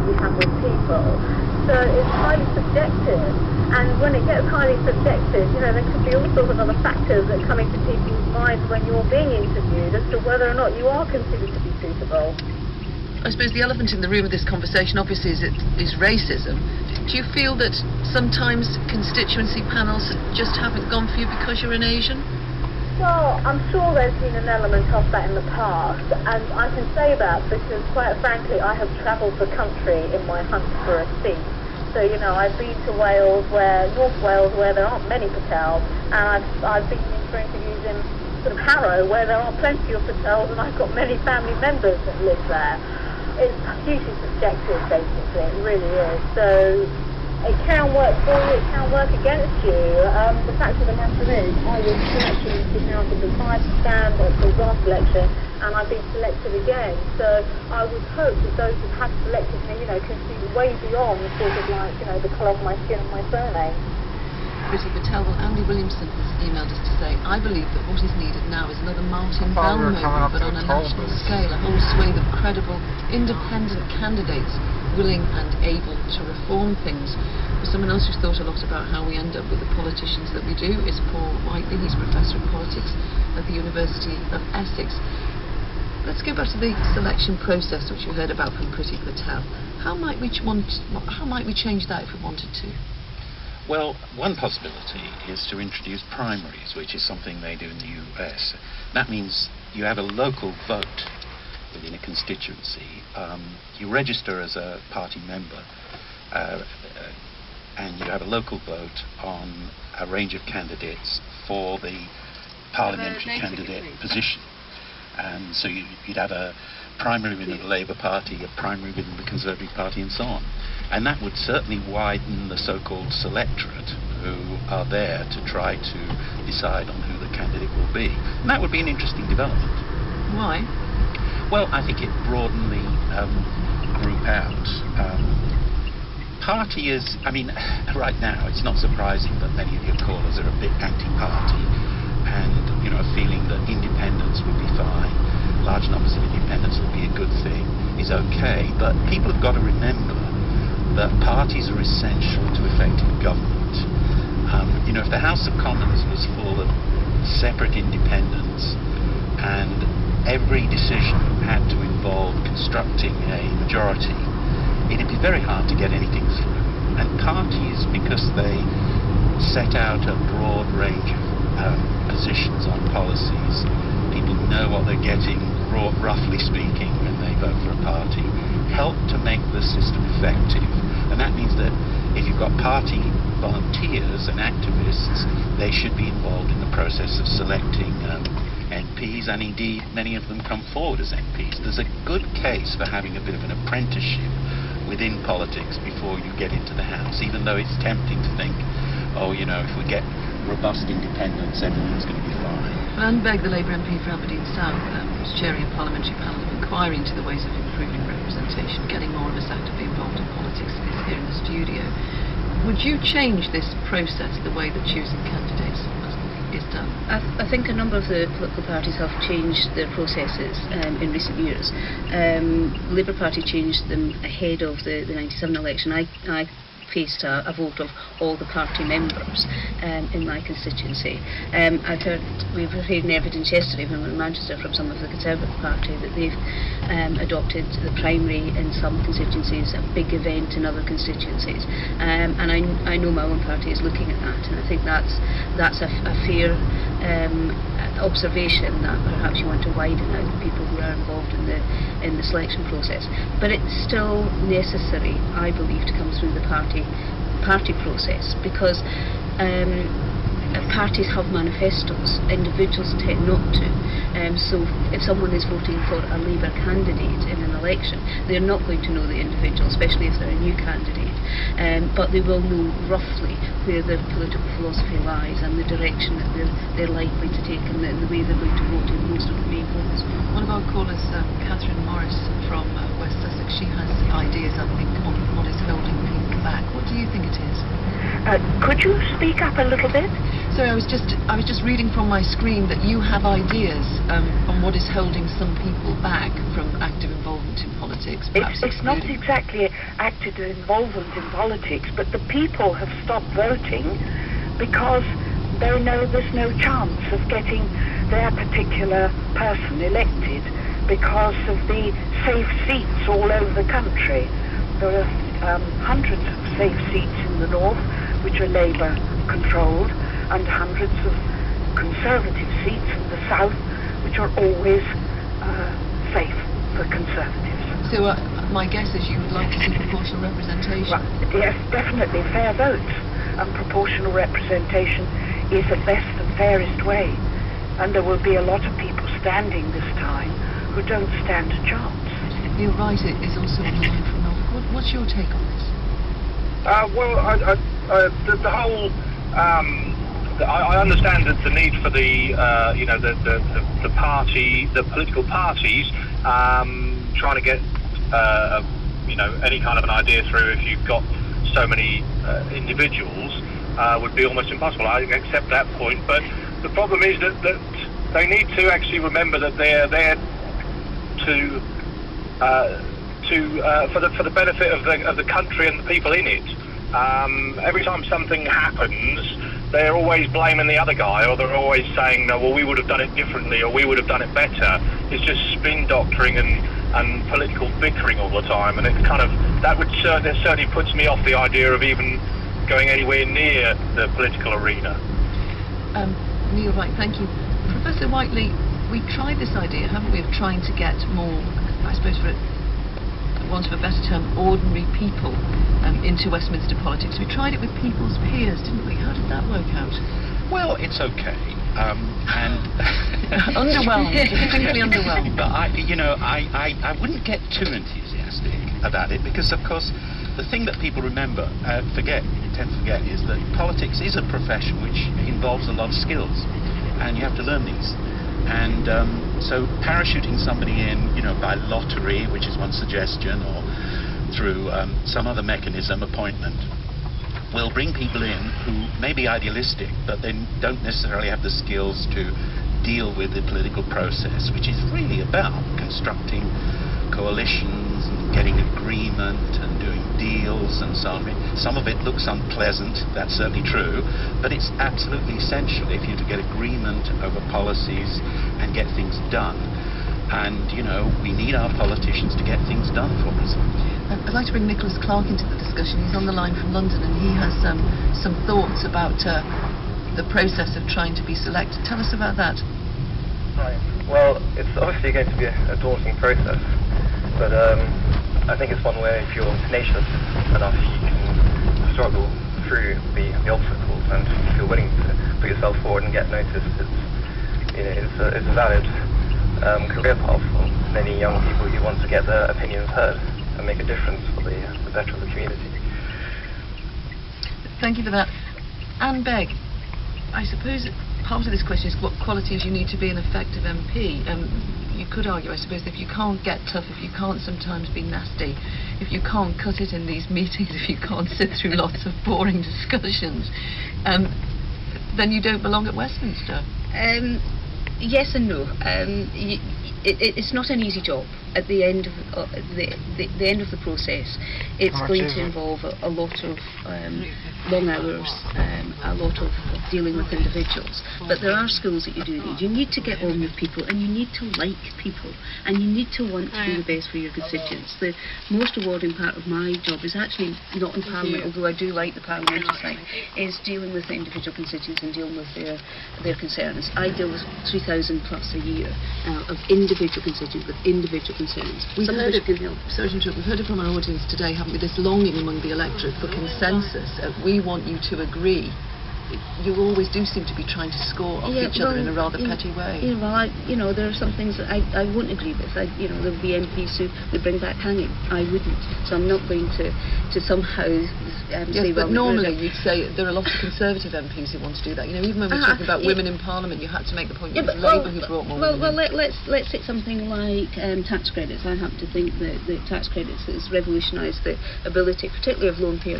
we have with people. So it's highly subjective, and when it gets highly subjective, there could be all sorts of other factors that come into people's minds when you're being interviewed as to whether or not you are considered to be suitable. I suppose the elephant in the room of this conversation obviously is racism. Do you feel that sometimes constituency panels just haven't gone for you because you're an Asian? Well, I'm sure there's been an element of that in the past, and I can say that because, quite frankly, I have travelled the country in my hunt for a seat. So, I've been to North Wales, where there aren't many Patels, and I've been in for interviews in sort of Harrow, where there are plenty of Patels, and I've got many family members that live there. It's hugely subjective, basically, it really is. So it can work for you, it can work against you. The fact of the matter is, I was selected in 2005 to stand at the last election, and I've been selected again. So I would hope that those who have selected me, can see way beyond sort of like, the colour of my skin and my surname. Priti Patel, Andy Williamson has emailed us to say, I believe that what is needed now is another Martin Bell moment, but on a national scale, a whole swathe of credible, independent candidates willing and able to reform things. For someone else who's thought a lot about how we end up with the politicians that we do is Paul Whiteley. He's Professor of Politics at the University of Essex. Let's go back to the selection process, which you heard about from Priti Patel. How might we change that if we wanted to? Well, one possibility is to introduce primaries, which is something they do in the US. That means you have a local vote within a constituency. You register as a party member, and you have a local vote on a range of candidates for the parliamentary candidate position. And so you'd have a primary within the Labour Party, a primary within the Conservative Party, and so on. And that would certainly widen the so-called selectorate who are there to try to decide on who the candidate will be. And that would be an interesting development. Why? Well, I think it broadened the group out. Party is, right now it's not surprising that many of your callers are a bit anti-party and, a feeling that independence would be fine. Large numbers of independents would be a good thing, is okay, but people have got to remember that parties are essential to effective government. If the House of Commons was full of separate independents and every decision had to involve constructing a majority, it'd be very hard to get anything through. And parties, because they set out a broad range of positions on policies, people know what they're getting, roughly speaking, when they vote for a party, help to make the system effective. And that means that if you've got party volunteers and activists, they should be involved in the process of selecting MPs, and indeed many of them come forward as MPs. There's a good case for having a bit of an apprenticeship within politics before you get into the House, even though it's tempting to think, if we get robust independence, everything's going to be fine. Well, Anne Begg, the Labour MP for Aberdeen South, was chairing a parliamentary panel of inquiry into the ways of improving representation, getting more of us actively involved in politics, is here in the studio. Would you change this process, the way that choosing candidates is done? I think a number of the political parties have changed their processes in recent years. Labour Party changed them ahead of the 97 election. I faced a vote of all the party members in my constituency. We've heard evidence yesterday when we were in Manchester from some of the Conservative Party that they've adopted the primary in some constituencies, a big event in other constituencies. And I know my own party is looking at that, and I think that's a fair observation, that perhaps you want to widen out the people who are involved in the selection process. But it's still necessary, I believe, to come through the party process, because parties have manifestos, individuals tend not to. So if someone is voting for a Labour candidate in an election, they're not going to know the individual, especially if they're a new candidate, but they will know roughly where their political philosophy lies and the direction that they're likely to take and the way they're going to vote in most of the main polls. One of our callers, Catherine Morris from West Sussex, she has ideas, I think, on what is holding people back. What do you think it is? Could you speak up a little bit? Sorry, I was just reading from my screen that you have ideas on what is holding some people back from active involvement in politics. It's not exactly active involvement in politics, but the people have stopped voting because there's no chance of getting their particular person elected because of the safe seats all over the country. There are hundreds of safe seats in the north which are Labour controlled, and hundreds of Conservative seats in the south which are always safe for Conservatives. So my guess is you would like to see proportional representation? Well, yes, definitely fair votes, and proportional representation is the best and fairest way, and there will be a lot of people standing this time who don't stand a chance. Neil Wright is also on the line from North. What's your take on this? The whole I understand that the need for the political parties trying to get any kind of an idea through if you've got so many individuals would be almost impossible. I accept that point, but the problem is that they need to actually remember that they're there for the benefit of the country and the people in it. Every time something happens, they're always blaming the other guy, or they're always saying, no, well, we would have done it differently, or we would have done it better. It's just spin doctoring and political bickering all the time, and it kind of that certainly puts me off the idea of even going anywhere near the political arena. Neil Wright, thank you. Professor Whiteley, we tried this idea, haven't we, of trying to get more, I suppose for want of a better term, ordinary people into Westminster politics. We tried it with people's peers, didn't we? How did that work out? Well, it's okay. And underwhelmed, distinctly underwhelmed. But I wouldn't get too enthusiastic about it, because of course the thing that people tend to forget is that politics is a profession which involves a lot of skills, and you have to learn these. And so parachuting somebody in, by lottery, which is one suggestion, or through some other mechanism, appointment, will bring people in who may be idealistic, but they don't necessarily have the skills to deal with the political process, which is really about constructing coalitions and getting agreement and doing deals and so on. Some of it looks unpleasant, that's certainly true, but it's absolutely essential if you're to get agreement over policies and get things done. And, we need our politicians to get things done for us. I'd like to bring Nicholas Clark into the discussion. He's on the line from London, and he has some thoughts about the process of trying to be selected. Tell us about that. Right. Well, it's obviously going to be a daunting process, but I think it's one where if you're tenacious enough, you can struggle through the obstacles, and if you're willing to put yourself forward and get noticed, it's a valid career path for many young people who want to get their opinions heard and make a difference for the better of the community. Thank you for that. Anne Begg, I suppose part of this question is what qualities you need to be an effective MP. You could argue, I suppose, that if you can't get tough, if you can't sometimes be nasty, if you can't cut it in these meetings, if you can't sit through lots of boring discussions, then you don't belong at Westminster. Yes and no. It's not an easy job. At the end of the end of the process, it's going to involve a lot of long hours, a lot of dealing with individuals. But there are skills that you do need. You need to get on with people, and you need to like people, and you need to want to do the best for your constituents. The most rewarding part of my job is actually not in Parliament, although I do like the parliamentary side, is dealing with the individual constituents and dealing with their concerns. I deal with 3,000 plus a year of individual constituents with individual concerns. We've heard it from our audience today, haven't we, this longing among the electorate for consensus. We want you to agree. You always do seem to be trying to score off each other in a rather petty way. There are some things that I wouldn't agree with. There would be MPs who would bring back hanging. I wouldn't. So I'm not going to somehow say, but normally you'd say there are lots of Conservative MPs who want to do that. Even when we're talking about women in Parliament, you had to make the point that it was Labour who brought more women. Well, let's take something like tax credits. I happen to think that tax credits has revolutionised the ability, particularly of lone parents,